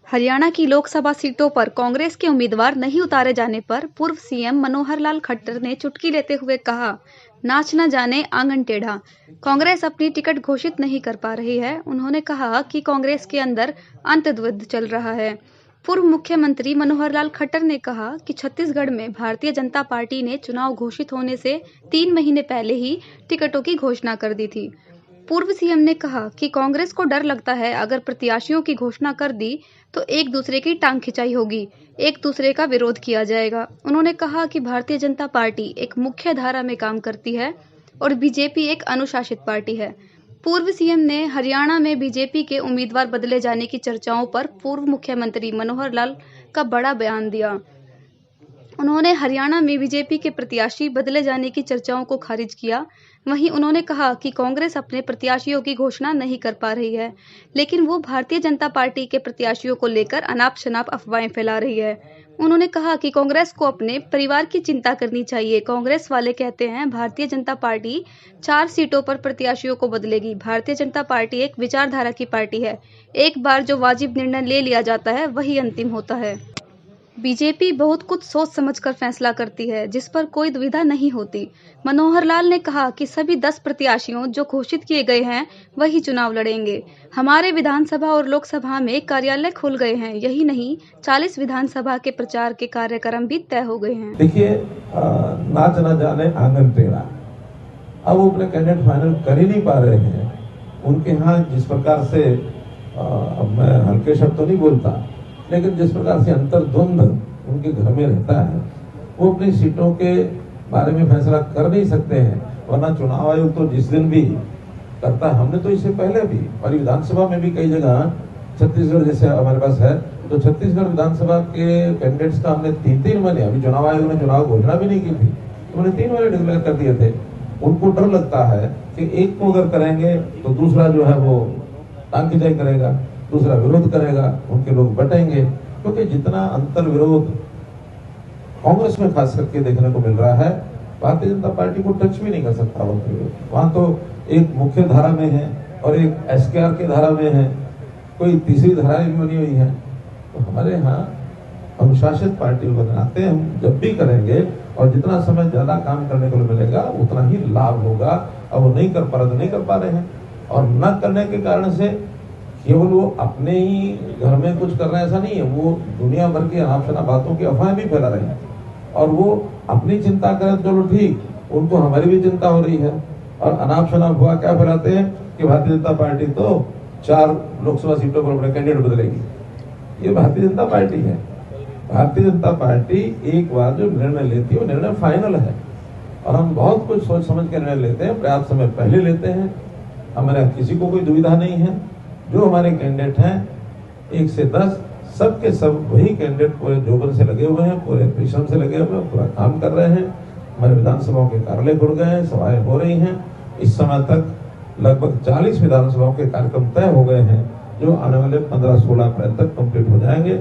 हरियाणा की लोकसभा सीटों पर कांग्रेस के उम्मीदवार नहीं उतारे जाने पर पूर्व सीएम मनोहर लाल खट्टर ने चुटकी लेते हुए कहा, नाच न जाने आंगन टेढ़ा। कांग्रेस अपनी टिकट घोषित नहीं कर पा रही है। उन्होंने कहा कि कांग्रेस के अंदर अंतर्द्वंद चल रहा है। पूर्व मुख्यमंत्री मनोहर लाल खट्टर ने कहा कि छत्तीसगढ़ में भारतीय जनता पार्टी ने चुनाव घोषित होने से 3 महीने पहले ही टिकटों की घोषणा कर दी थी। पूर्व सीएम ने कहा कि कांग्रेस को डर लगता है, अगर प्रत्याशियों की घोषणा कर दी तो एक दूसरे की टांग खिंचाई होगी, एक दूसरे का विरोध किया जाएगा। उन्होंने कहा कि भारतीय जनता पार्टी एक मुख्य धारा में काम करती है और बीजेपी एक अनुशासित पार्टी है। पूर्व सीएम ने हरियाणा में बीजेपी के उम्मीदवार बदले जाने की चर्चाओं पर पूर्व मुख्यमंत्री मनोहर लाल का बड़ा बयान दिया। उन्होंने हरियाणा में बीजेपी के प्रत्याशी बदले जाने की चर्चाओं को खारिज किया। वहीं उन्होंने कहा कि कांग्रेस अपने प्रत्याशियों की घोषणा नहीं कर पा रही है, लेकिन वो भारतीय जनता पार्टी के प्रत्याशियों को लेकर अनाप-शनाप अफवाहें फैला रही है। उन्होंने कहा कि कांग्रेस को अपने परिवार की चिंता करनी चाहिए। कांग्रेस वाले कहते हैं भारतीय जनता पार्टी 4 सीटों पर प्रत्याशियों को बदलेगी। भारतीय जनता पार्टी एक विचारधारा की पार्टी है। एक बार जो वाजिब निर्णय ले लिया जाता है वही अंतिम होता है। बीजेपी बहुत कुछ सोच समझकर फैसला करती है, जिस पर कोई दुविधा नहीं होती। मनोहर लाल ने कहा कि सभी 10 प्रत्याशियों जो घोषित किए गए हैं वही चुनाव लड़ेंगे। हमारे विधानसभा और लोकसभा में कार्यालय खुल गए हैं। यही नहीं, 40 विधानसभा के प्रचार के कार्यक्रम भी तय हो गए हैं। देखिए, नाच न जाने आंगन टेढ़ा। अब वो अपने कैंडिडेट फाइनल कर ही नहीं पा रहे हैं। उनके यहाँ जिस प्रकार से अब मैं हल्के शब्द तो नहीं बोलता, लेकिन जिस प्रकार से अंतर्द्वंद उनके घर में रहता है, वो अपनी सीटों के बारे में फैसला कर नहीं सकते हैं। वरना चुनाव आयोग तो जिस दिन भी करता, हमने तो इससे पहले भी और विधानसभा में भी कई जगह, छत्तीसगढ़ जैसे हमारे पास है, तो छत्तीसगढ़ विधानसभा के कैंडिडेट्स का हमने 3-3 महीने, अभी चुनाव आयोग ने चुनाव घोषणा भी नहीं की थी, तो उन्हें 3 महीने डिक्लेयर कर दिए थे। उनको डर लगता है कि एक को अगर करेंगे तो दूसरा जो है वो टांग खिंचाई करेगा, दूसरा विरोध करेगा, उनके लोग बटेंगे। क्योंकि जितना अंतर विरोध कांग्रेस में खास करके देखने को मिल रहा है, भारतीय जनता पार्टी को टच भी नहीं कर सकता वहां तो एक मुख्य धारा में है और एक एसकेआर के धारा में है, कोई तीसरी धारा भी बनी हुई है। तो हमारे यहाँ अनुशासित पार्टी बनाते हैं, हम जब भी करेंगे और जितना समय ज्यादा काम करने को मिलेगा उतना ही लाभ होगा। अब वो नहीं कर पा रहे तो नहीं कर पा रहे हैं, और न करने के कारण से केवल वो अपने ही घर में कुछ कर रहे हैं ऐसा नहीं है, वो दुनिया भर की अनाप-शनाप बातों की अफवाहें भी फैला रहे हैं। और वो अपनी चिंता करें, चलो ठीक, उनको हमारी भी चिंता हो रही है। और अनाप-शनाप हुआ क्या फैलाते हैं कि भारतीय जनता पार्टी तो 4 लोकसभा सीटों पर अपने कैंडिडेट बदलेगी। ये भारतीय जनता पार्टी है। भारतीय जनता पार्टी एक बार जो निर्णय लेती है वो निर्णय फाइनल है, और हम बहुत कुछ सोच समझ के निर्णय लेते हैं, पर्याप्त समय पहले लेते हैं। हमारे किसी को कोई दुविधा नहीं है। जो हमारे कैंडिडेट हैं 1 से 10 सब के सब वही कैंडिडेट पूरे जोबन से लगे हुए हैं, पूरे परिश्रम से लगे हुए हैं, पूरा काम कर रहे हैं। हमारे विधानसभाओं के कार्यालय खुल गए हैं, सभाएं हो रही हैं। इस समय तक लगभग 40 विधानसभाओं के कार्यक्रम तय हो गए हैं, जो आने वाले 15-16 अप्रैल तक कंप्लीट हो जाएंगे।